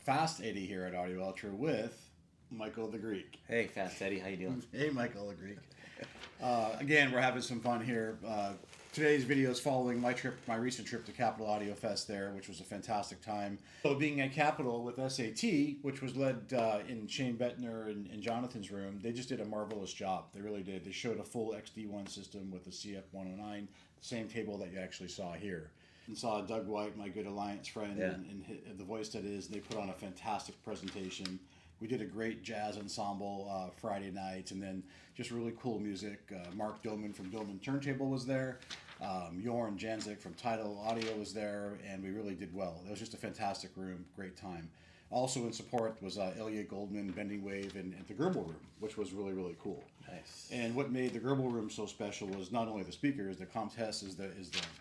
Fast Eddie here at Audio Ultra with Michael the Greek. Hey, Fast Eddie, how you doing? Hey, Michael the Greek. Again, we're having some fun here. Today's video is following my recent trip to capitalaudiofest there, which was a fantastic time. So being at Capitol with SAT, which was led in Shane Bettner and Jonathan's room, they just did a marvelous job. They really did. They showed a full XD1 system with the CF109, the same table that you actually saw here. And saw Doug White, my good Alliance friend, and the voice that is, and they put on a fantastic presentation. We did a great jazz ensemble Friday night, and then just really cool music. Mark Dohmann from Dohmann Turntable was there. Jorn Janzik from TIDAL was there, and we really did well. It was just a fantastic room, great time. Also in support was Ilya Goldman, Bending Wave, and the Gobel room, which was really, really cool. Nice. And what made the Gobel room so special was not only the speakers, the Comtesse is the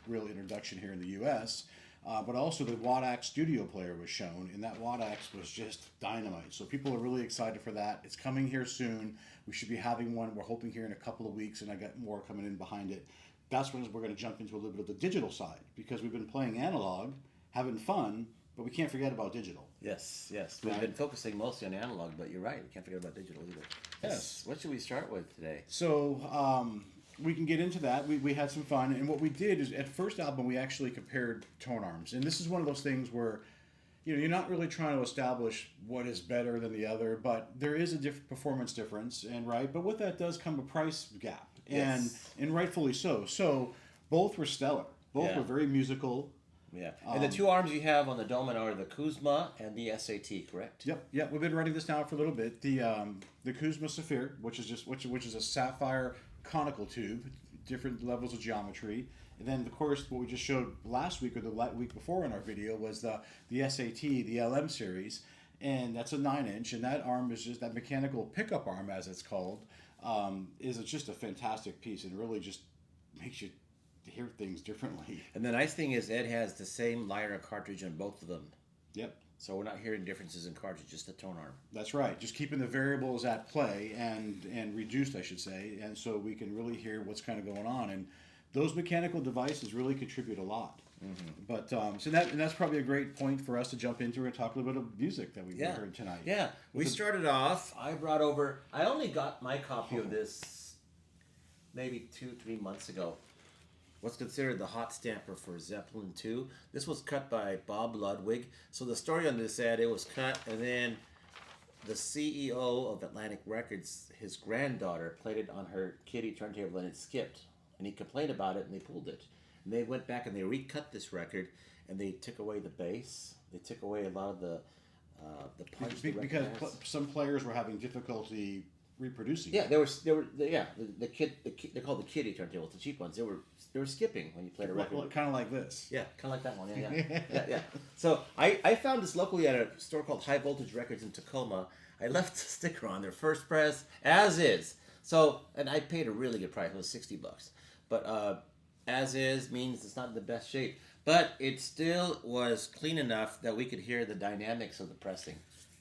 real introduction here in the U.S., but also the WADAX studio player was shown, and that WADAX was just dynamite. So people are really excited for that. It's coming here soon. We should be having one. We're hoping here in a couple of weeks, and I got more coming in behind it. That's when we're going to jump into a little bit of the digital side, because we've been playing analog, having fun, but we can't forget about digital. Yes. We've been focusing mostly on analog, but you're right. We can't forget about digital either. Yes. What should we start with today? So we can get into that. We had some fun, and what we did is at first album we actually compared tone arms, and this is one of those things where you're not really trying to establish what is better than the other, but there is a performance difference, and but with that does come a price gap, and rightfully so. So both were stellar. Both were very musical. Yeah, and the two arms you have on the Dohmann are the Kuzma and the SAT, correct? Yep. We've been running this now for a little bit. The Kuzma Safir, which is a sapphire conical tube, different levels of geometry. And then, of course, what we just showed last week or the week before in our video was the SAT, the LM series, and that's a 9-inch, and that arm is just that mechanical pickup arm, as it's called, is just a fantastic piece, and really just makes you hear things differently. And the nice thing is Ed has the same Lyra cartridge on both of them. Yep. So we're not hearing differences in cartridge, just the tone arm. That's right. Just keeping the variables at play and reduced, I should say, and so we can really hear what's kind of going on. And those mechanical devices really contribute a lot. Mm-hmm. But so that's probably a great point for us to jump into and talk a little bit of music that we heard tonight. Yeah, we started off. I only got my copy of this maybe 2-3 months ago. What's considered the hot stamper for Zeppelin II. This was cut by Bob Ludwig. So the story on this ad, it was cut, and then the CEO of Atlantic Records, his granddaughter, played it on her kiddie turntable, and it skipped. And he complained about it, and they pulled it. And they went back and they recut this record, and they took away the bass. They took away a lot of the punch. Because some players were having difficulty reproducing. Yeah, they were they're called the kiddie turntables, the cheap ones. They were skipping when you played a record. Well, kind of like this. Yeah, kind of like that one. Yeah. So I found this locally at a store called High Voltage Records in Tacoma. I left a sticker on their first press as is. So, and I paid a really good price. It was $60. But as is means it's not in the best shape. But it still was clean enough that we could hear the dynamics of the pressing.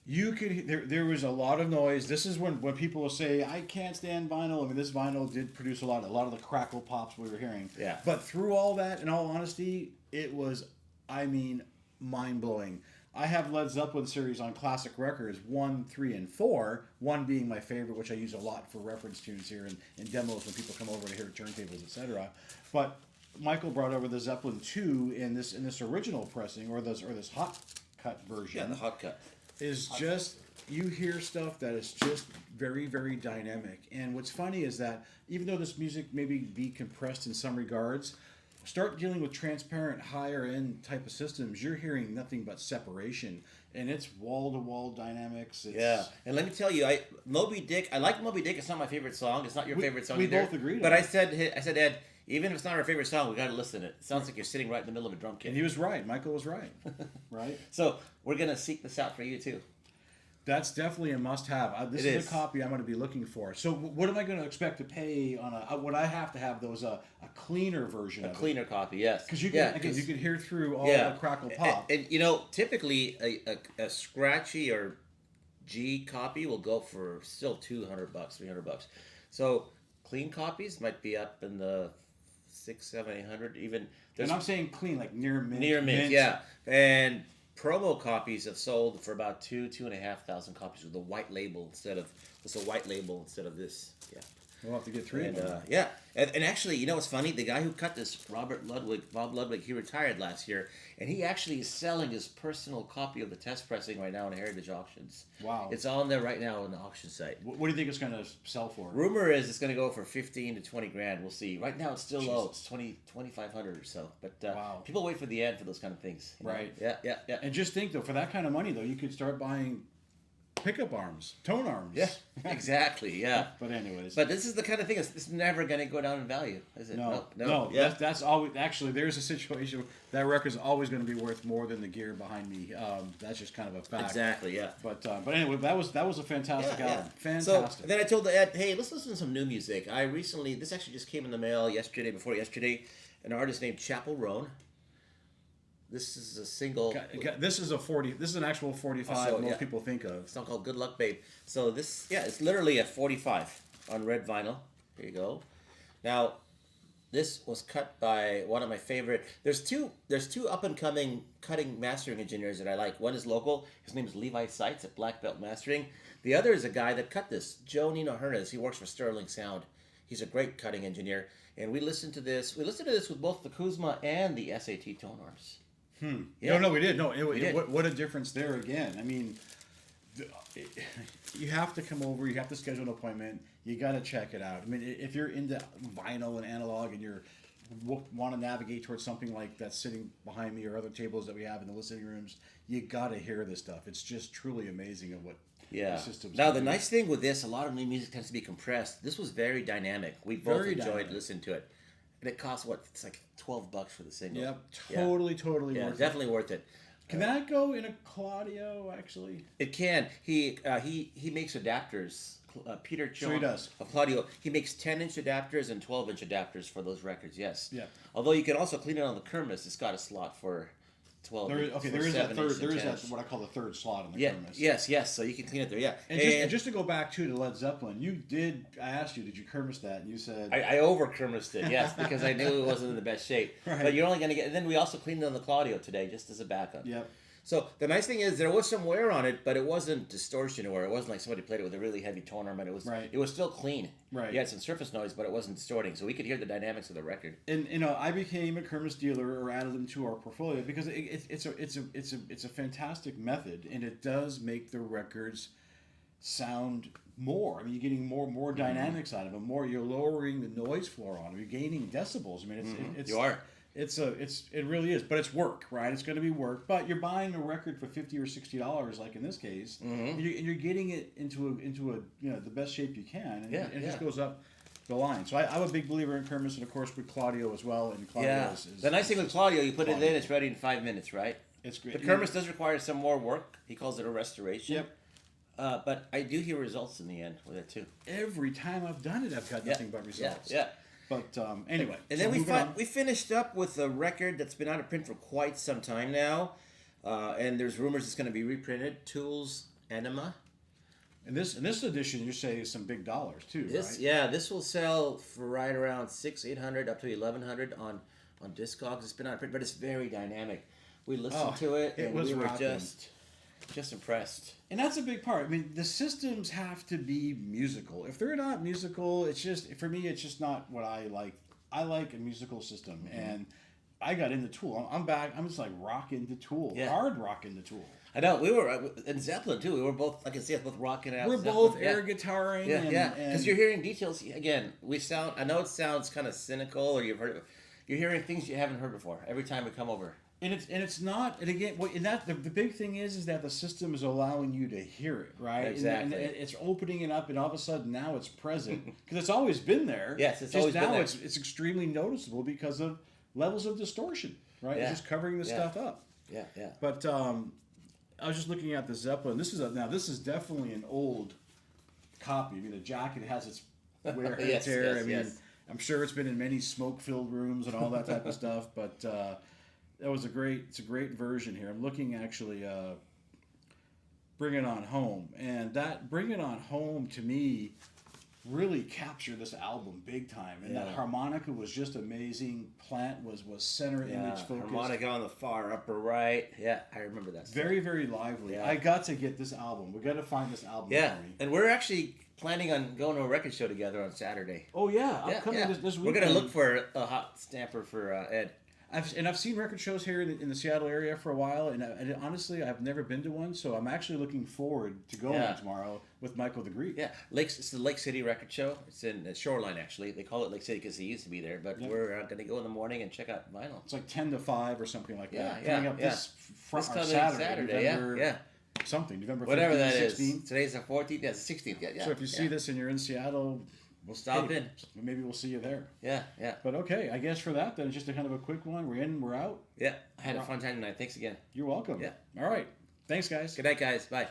You could there was a lot of noise. This is when people will say, I can't stand vinyl. I mean, this vinyl did produce a lot of the crackle pops we were hearing. Yeah. But through all that, in all honesty, it was, mind-blowing. I have Led Zeppelin series on classic records, 1, 3, and 4. 1 being my favorite, which I use a lot for reference tunes here and demos when people come over to hear turntables, etc. But Michael brought over the Zeppelin II in this original pressing, or this hot cut version. Yeah, the hot cut. Is just, you hear stuff that is just very, very dynamic. And what's funny is that even though this music maybe be compressed in some regards, start dealing with transparent, higher end type of systems, you're hearing nothing but separation. And it's wall-to-wall dynamics. Yeah, and let me tell you, Moby Dick, I like Moby Dick. It's not my favorite song. It's not your favorite song either. We both agreed But on I said, Ed, even if it's not our favorite song, we got to listen to it. It sounds like you're sitting right in the middle of a drum kit. And he was right. Michael was right. Right? So we're going to seek this out for you, too. That's definitely a must-have. This is a copy I'm going to be looking for. So what am I going to expect to pay on would I have to have those a cleaner version of it? A cleaner copy, yes. Because you can hear through all the crackle pop. And typically a scratchy or G copy will go for still $200, $300. So clean copies might be up in the $600, $700, $800 even. And I'm saying clean, like near mint. Near mint, yeah. And promo copies have sold for about 2,500 copies with a white label instead of this. A white label instead of this. Yeah. We'll have to get 3 And of them. yeah, and actually, you know what's funny? The guy who cut this, Bob Ludwig, he retired last year, and he actually is selling his personal copy of the test pressing right now in Heritage Auctions. Wow. It's on there right now on the auction site. What do you think it's going to sell for? Rumor is it's going to go for 15 to 20 grand. We'll see. Right now it's still low. It's 2,500 or so. But Wow. people wait for the end for those kind of things. You know? Right. Yeah. And just think, though, for that kind of money, though, you could start buying pickup arms, tone arms. Yeah, exactly. Yeah. But anyways. But this is the kind of thing. It's never going to go down in value, is it? No. Yeah. That's always actually. There's a situation that record's always going to be worth more than the gear behind me. That's just kind of a fact. Exactly. Yeah. But anyway, that was a fantastic album. Fantastic. So then I told the Ed, hey, let's listen to some new music. This actually just came in the mail before yesterday, an artist named Chappell Roan. This is a single. This is a 40. This is an actual 45. Most people think of. It's not called "Good Luck, Babe." So this, it's literally a 45 on red vinyl. Here you go. Now, this was cut by one of my favorite. There's two up and coming cutting mastering engineers that I like. One is local. His name is Levi Seitz at Black Belt Mastering. The other is a guy that cut this, Joe Nino Hernes. He works for Sterling Sound. He's a great cutting engineer. And we listened to this. We listened to this with both the Kuzma and the SAT tone arms. Yeah. No, we did. No, what a difference there again. I mean, you have to come over. You have to schedule an appointment. You got to check it out. I mean, if you're into vinyl and analog and you're want to navigate towards something like that's sitting behind me or other tables that we have in the listening rooms, you got to hear this stuff. It's just truly amazing of what the system's Now, the doing. nice thing with this, a lot of new music tends to be compressed. This was very dynamic. We both enjoyed listening to it. And it costs it's like $12 for the single. Yep, totally Yeah, worth definitely worth it. Can that go in a Klaudio, actually? It can. He makes adapters. Peter Chong he does. of Klaudio. He makes 10-inch adapters and 12-inch adapters for those records. Yes. Yeah. Although you can also clean it on the Kirmuss. It's got a slot for 12. There is that what I call the third slot in the Kirmuss. Yes. So you can clean it there. Yeah. And just to go back to Led Zeppelin, I asked you, did you Kirmuss that? And you said I over Kirmussed it. Yes, because I knew it wasn't in the best shape. Right. But you're only going to get. And then we also cleaned it on the Klaudio today, just as a backup. Yep. So the nice thing is there was some wear on it, but it wasn't distortion or it wasn't like somebody played it with a really heavy tone arm. It was still clean. Right. You had some surface noise, but it wasn't distorting, so we could hear the dynamics of the record. And I became a Kirmuss dealer or added them to our portfolio because it's a fantastic method, and it does make the records sound more. I mean, you're getting more dynamics out of them. You're lowering the noise floor on them. You're gaining decibels. I mean, You are. It really is, but it's work, right? It's going to be work. But you're buying a record for $50 or $60, like in this case, and you're getting it into a the best shape you can, and it just goes up the line. So I'm a big believer in Kirmuss, and of course with Klaudio as well. And Klaudio is the nice thing with Klaudio, you put it in, it's ready in 5 minutes, right? It's great. The Kirmuss does require some more work. He calls it a restoration. Yep. But I do hear results in the end with it too. Every time I've done it, I've got nothing but results. Yeah. But anyway. And then we finished up with a record that's been out of print for quite some time now. And there's rumors it's going to be reprinted. Tool's Enema. And this edition, you say, is some big dollars too, right? Yeah, this will sell for right around $600-800 up to $1,100 on Discogs. It's been out of print, but it's very dynamic. We listened to it, and we were just impressed. And that's a big part. I mean, the systems have to be musical. If they're not musical, it's just, for me, it's just not what I like. I like a musical system, and I got into Tool. I'm back. I'm just like rocking the Tool, hard rocking the Tool. I know. We were in Zeppelin too. We were both. I can see us both rocking out. We're Zeppelin. both air guitaring. Yeah. Because you're hearing details again. We sound. I know it sounds kind of cynical, or you've heard. You're hearing things you haven't heard before every time we come over. And it's not. And again, the big thing is that the system is allowing you to hear it, right? Exactly. And it's opening it up, and all of a sudden now it's present because it's always been there. Yes, it's just always now been there. It's extremely noticeable because of levels of distortion, right? Yeah. It's just covering the stuff up. Yeah. But I was just looking at the Zeppelin. This is definitely an old copy. I mean, the jacket has its wear and tear. Yes. I'm sure it's been in many smoke-filled rooms and all that type of stuff, but. It's a great version here. I'm looking actually, Bring It On Home. And that Bring It On Home to me really captured this album big time, and that harmonica was just amazing. Plant was center image focused. Harmonica on the far upper right. Yeah, I remember that. Very, very lively. Yeah. I got to get this album. We got to find this album for me. And we're actually planning on going to a record show together on Saturday. Oh yeah, upcoming this weekend. We're gonna look for a hot stamper for Ed. I've seen record shows here in the Seattle area for a while, and honestly, I've never been to one, so I'm actually looking forward to going tomorrow with Michael the Greek. Yeah, it's the Lake City Record Show. It's in Shoreline, actually. They call it Lake City because he used to be there, but we're going to go in the morning and check out vinyl. It's like 10 to 5 or something like that. Yeah, Coming up this Saturday, November, something, November 15th, whatever that 16th. is. Today's the 14th, yeah, the 16th. Yeah. So if you see this and you're in Seattle, we'll stop in. Maybe we'll see you there. Yeah. But okay, I guess for that, then, it's just a kind of a quick one. We're in, we're out. Yeah, I had a fun time tonight. Thanks again. You're welcome. Yeah. All right. Thanks, guys. Good night, guys. Bye.